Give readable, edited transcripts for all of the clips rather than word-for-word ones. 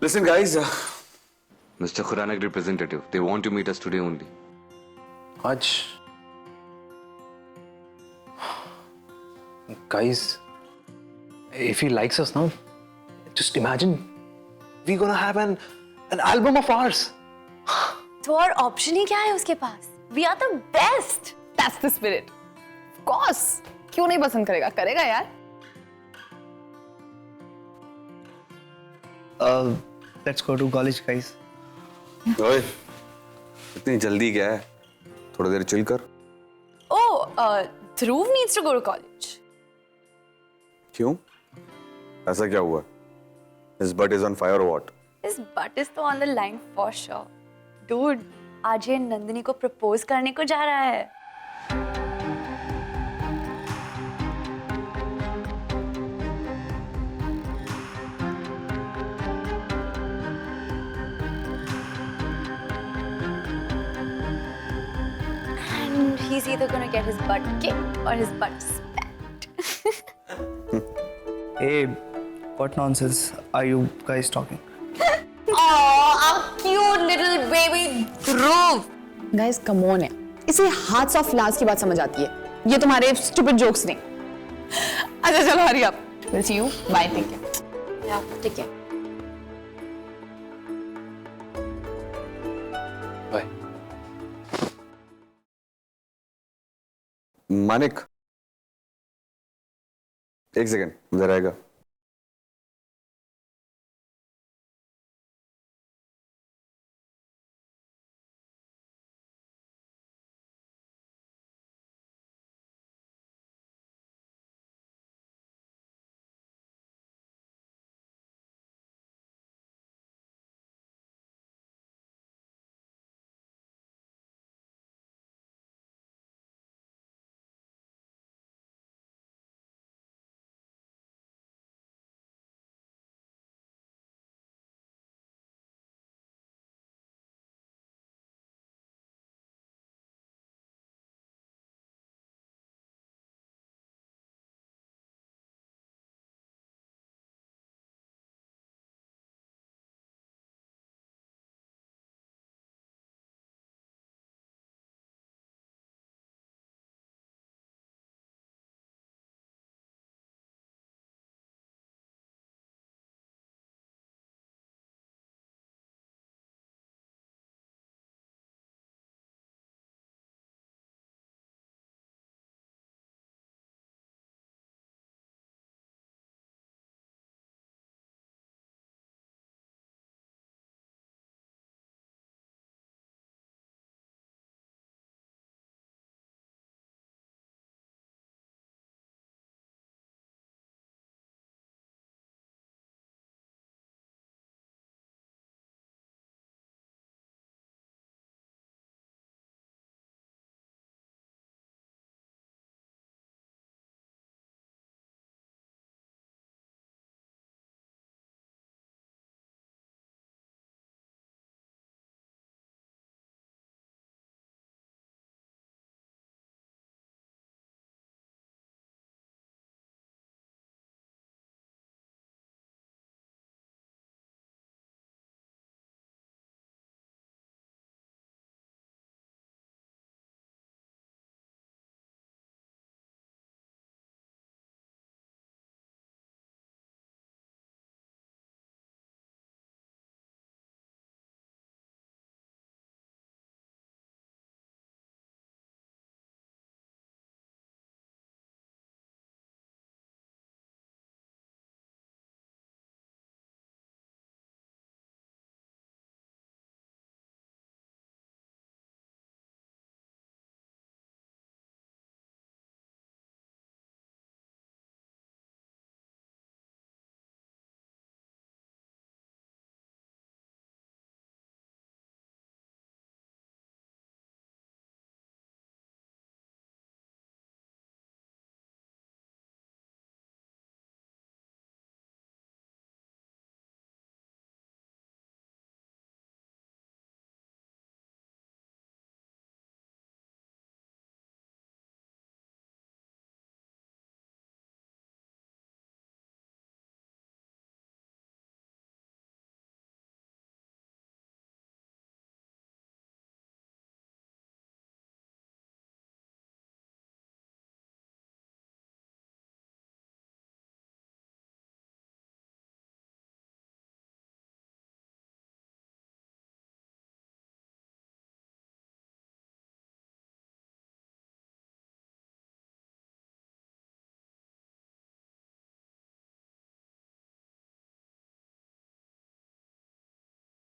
Listen, guys. Mr. Khuranak representative, they want to meet us today only. आज guys, if he likes us now, just imagine we're gonna have an album of ours. तो और option ही क्या है उसके पास? We are the best. That's the spirit. Of course. क्यों नहीं पसंद करेगा? करेगा यार. Let's go to college, guys. ओए, इतनी जल्दी क्या है? थोड़ी देर चिल कर. Oh, Dhruv needs to go to college. क्यों? ऐसा क्या हुआ? His butt is on fire or what? His butt is तो on the line for sure. Dude, आज ये नंदिनी को प्रपोज करने को जा रहा है. And he's either gonna get his butt kicked or his butt spanked. Hey, what nonsense are you guys talking? Oh, a cute little baby Dhruv. Guys, come on है. इसे हाथ ऑफ लास्ट की बात समझ आती है. ये तुम्हारे स्टूपिड जोक्स नहीं. अच्छा चलो hurry up. We'll see you. Bye. Take care. Yeah, take care. Bye. Manik, एक सेकेंड, इधर आएगा.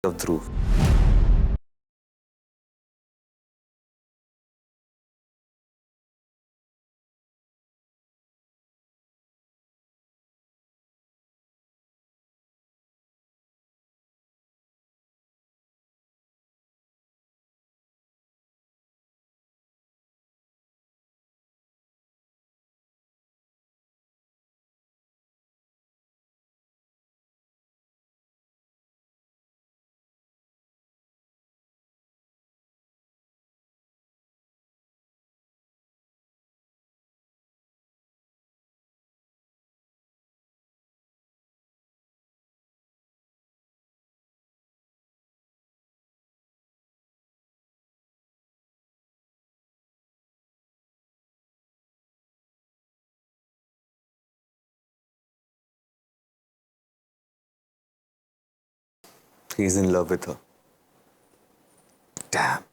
of Dhruv. He's in love with her. Damn.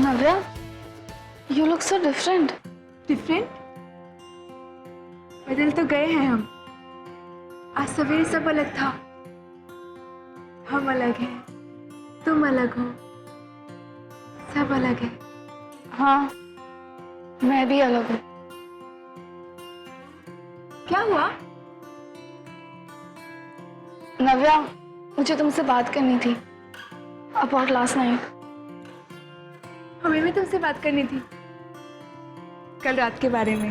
Navya, you look so different. Different बदल तो गए हैं हम। आज सवेरे सब अलग था। हम अलग हैं, तुम अलग हो, सब अलग है। हाँ, मैं भी अलग हूँ। क्या हुआ? नव्या, मुझे तुमसे बात करनी थी अबाउट लास्ट नाइट। हमें भी तुमसे बात करनी थी कल रात के बारे में।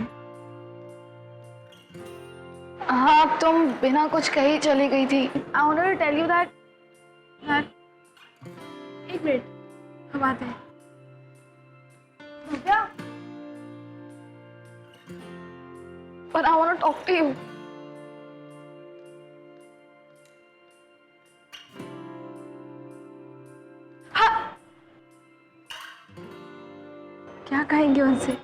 हाँ, तुम बिना कुछ कही चली गई थी। I wanted to tell you that एक मिनट, हम आते हैं। नव्या, but I want to talk to you. क्या कहेंगे उनसे?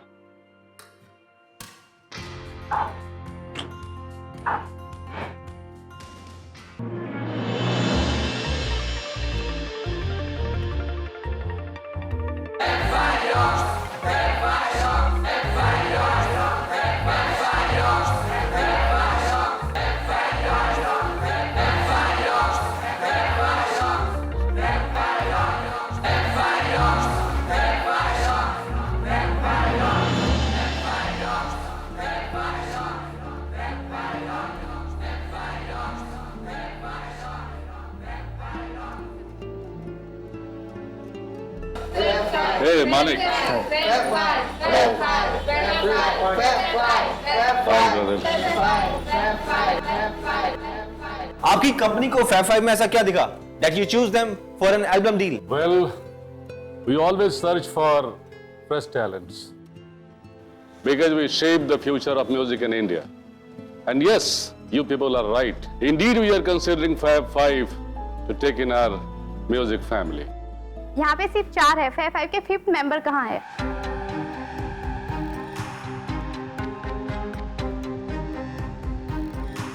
Hey, Manik. आपकी कंपनी को फैब फाइव में ऐसा क्या दिखा that you choose them for an album deal? Well, we always search for fresh talents because we shape the future of music in India. And yes, you people are right. Indeed, we are considering Fab Five to take in our music family. यहाँ पे सिर्फ 4 है। Fab five के 5th member कहाँ है?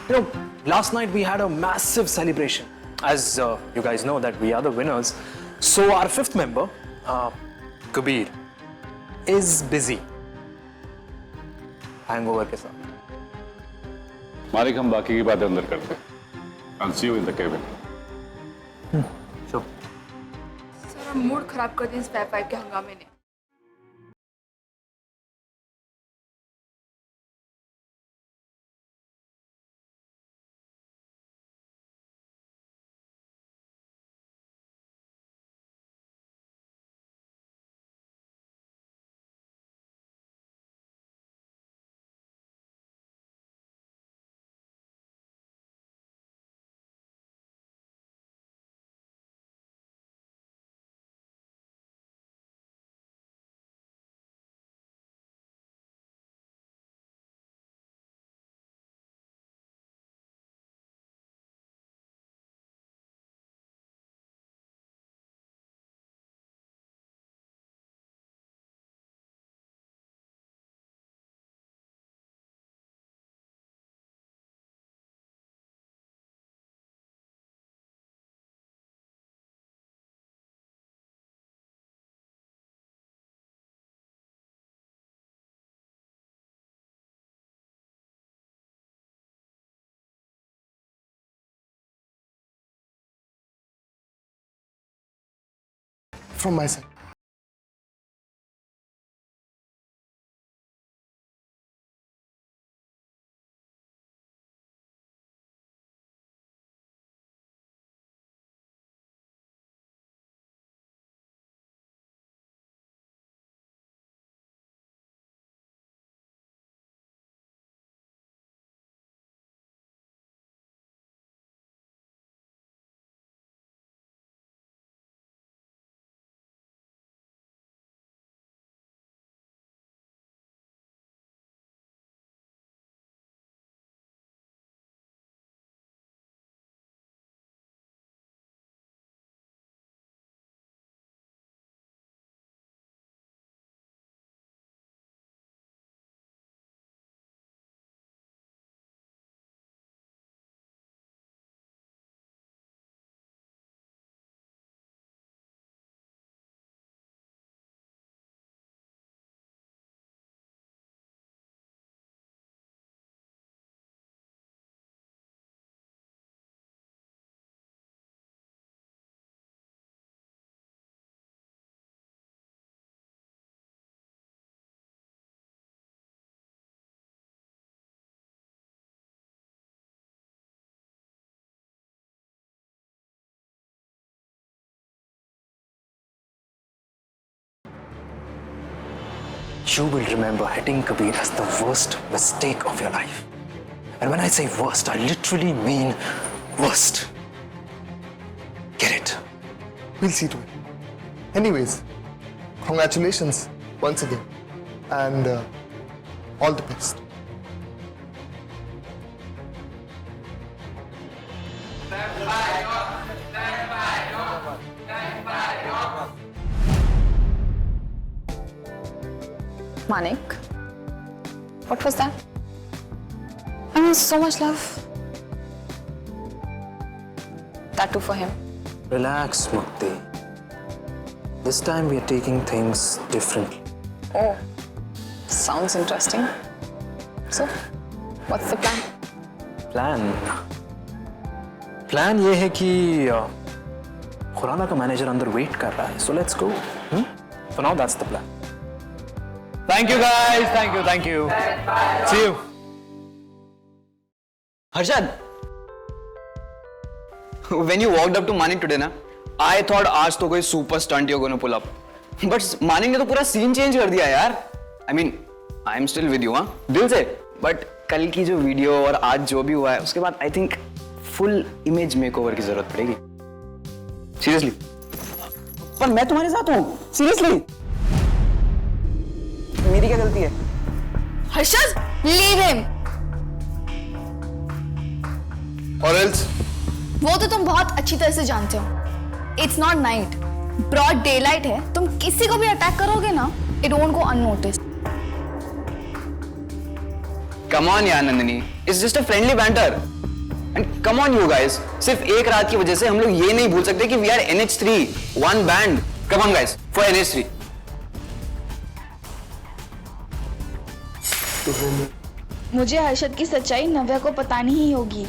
You know, last night we had a massive celebration. As you guys know that we are the winners. So our 5th member, Kabir, is busy. Hangover के साथ. मालिक, हम बाकी की बातें अंदर करते हैं। I'll see you in the cabin. Sure. सारा मूड खराब कर दिया इस फैब फाइव के हंगामे ने। from my side. You will remember hitting Kabir as the worst mistake of your life. And when I say worst, I literally mean worst. Get it? We'll see to it. Anyways, congratulations once again, and all the best. Manik, what was that? I mean, so much love. That too for him. Relax, Mukti. This time we are taking things differently. Oh, sounds interesting. So, what's the plan? Plan ये है कि खुराना का manager अंदर wait कर रहा है. So let's go. For now, that's the plan. Thank you guys. Thank you. See you. Harshad, when you walked up to Manik today, na, I thought आज तो कोई super stunt you're going to pull up. But Manik ने तो पूरा scene change कर दिया यार. I mean, I'm still with you, हाँ, दिल से. But कल की जो वीडियो और आज जो भी हुआ है, उसके बाद I think full image makeover की जरूरत पड़ेगी. Seriously. पर मैं तुम्हारे साथ हूँ. Seriously. मेरी क्या गलती है? Harshad, leave him. Or else, वो तो तुम बहुत अच्छी तरह से जानते हो. It's not night. Broad daylight है. तुम किसी को भी अटैक करोगे ना, it won't go unnoticed. Come on यार Nandini, it's just a friendly banter. And come on you guys, सिर्फ एक रात की वजह से हम लोग ये नहीं भूल सकते कि we are NH3, one band. Come on guys, for NH3. मुझे हर्षद की सच्चाई नव्या को पता नहीं होगी.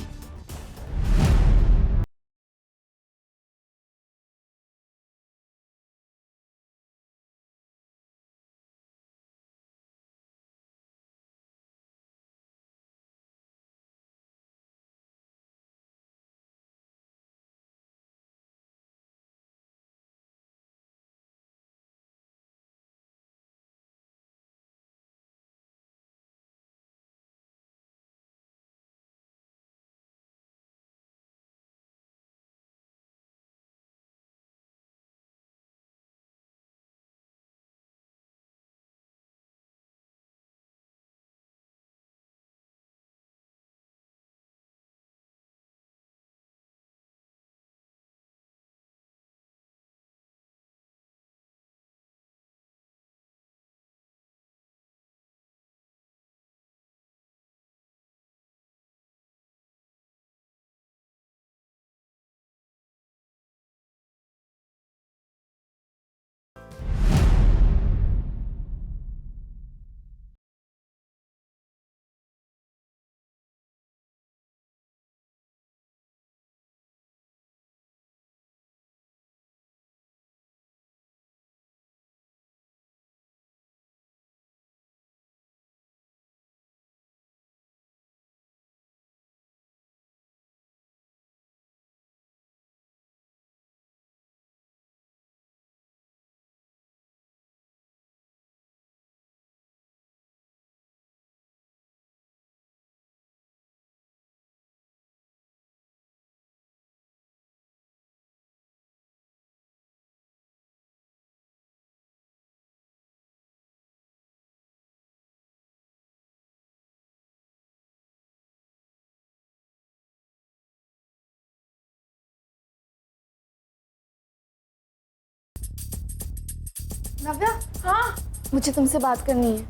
नव्या, हाँ मुझे तुमसे बात करनी है।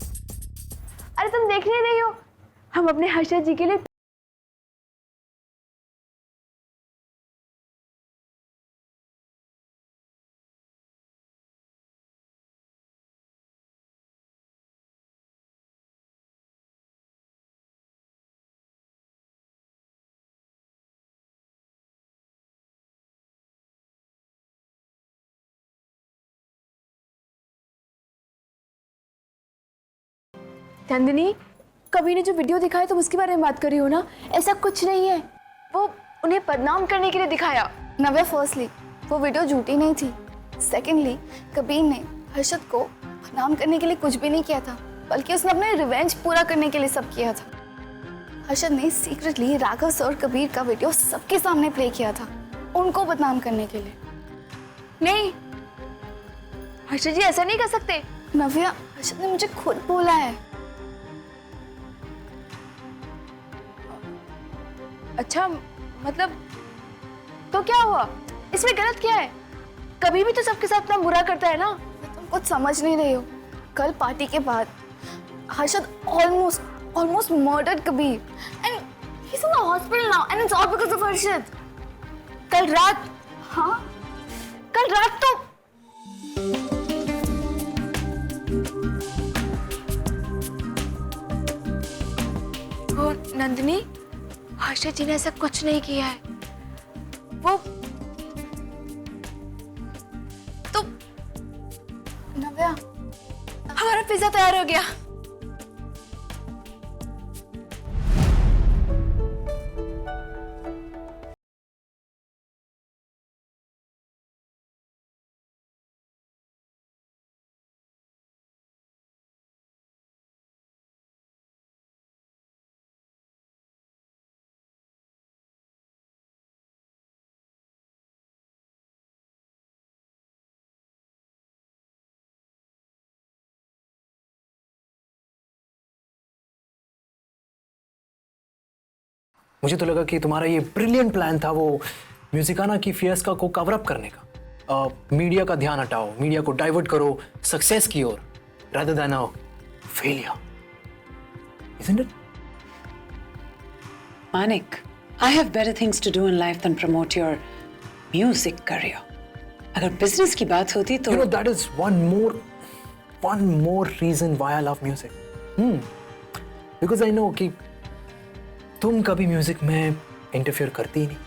अरे तुम देख नहीं रही हो, हम अपने हर्षद जी के लिए नंदिनी, कभी ने जो वीडियो दिखाया तुम उसके बारे में बात कर रही हो ना? ऐसा कुछ नहीं है, वो उन्हें बदनाम करने के लिए दिखाया। नव्या, फर्स्टली वो वीडियो झूठी नहीं थी। सेकेंडली कबीर ने हर्षद को बदनाम करने के लिए कुछ भी नहीं किया था, बल्कि उसने अपने रिवेंज पूरा करने के लिए सब किया था। हर्षद ने सीक्रेटली राघव सर और कबीर का वीडियो सबके सामने प्ले किया था, उनको बदनाम करने के लिए। नहीं, हर्षद जी ऐसा नहीं कर सकते। नव्या, हर्षद ने मुझे खुद बोला है। अच्छा, मतलब तो क्या हुआ? इसमें गलत क्या है? कभी भी तो सबके साथ इतना बुरा करता है ना। तुम कुछ समझ नहीं रही हो। कल पार्टी के बाद Harshad almost murdered Kabir, and he's in the hospital now, and it's all because of Harshad. कल रात? हाँ, कल रात तो ओ, नंदिनी, हर्षद जी ने ऐसा कुछ नहीं किया है। वो तो नव्या, हमारा पिज्जा तैयार हो गया। मुझे तो लगा कि तुम्हारा ये ब्रिलियंट प्लान था वो म्यूजिकाना की फियस्का को कवर अप करने का। मीडिया का ध्यान हटाओ, मीडिया को डाइवर्ट करो सक्सेस की ओर, rather than a failure. Isn't it? Manik, I have better things to do in life than promote your music career. अगर बिजनेस की बात होती तो You know, that is one more reason why I love music. Because I know कि तुम कभी music में interfere करती ही नहीं।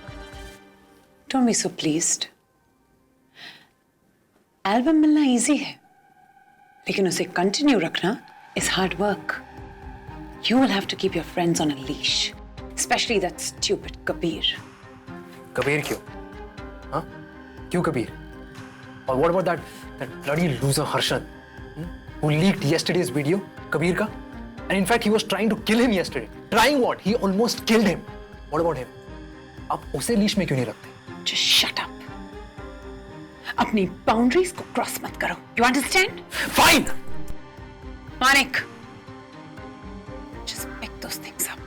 Don't be so pleased. Album मिलना इजी है, लेकिन उसे कंटिन्यू रखना is hard work. You will have to keep your friends on a leash, especially that stupid Kabir. Kabir क्यों? हाँ? क्यों कबीर? और what about that bloody loser Harshad, who leaked yesterday's video, Kabir का? And in fact, he was trying to kill him yesterday. Trying what? He almost killed him. What about him? आप उसे leash में क्यों नहीं रखते? Just shut up. अपनी boundaries को cross मत करो. You understand? Fine. Manik, just pick those things up.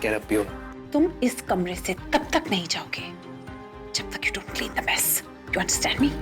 Get up, Pio. तुम इस कमरे से तब तक नहीं जाओगे जब तक you don't clean the mess. You understand me?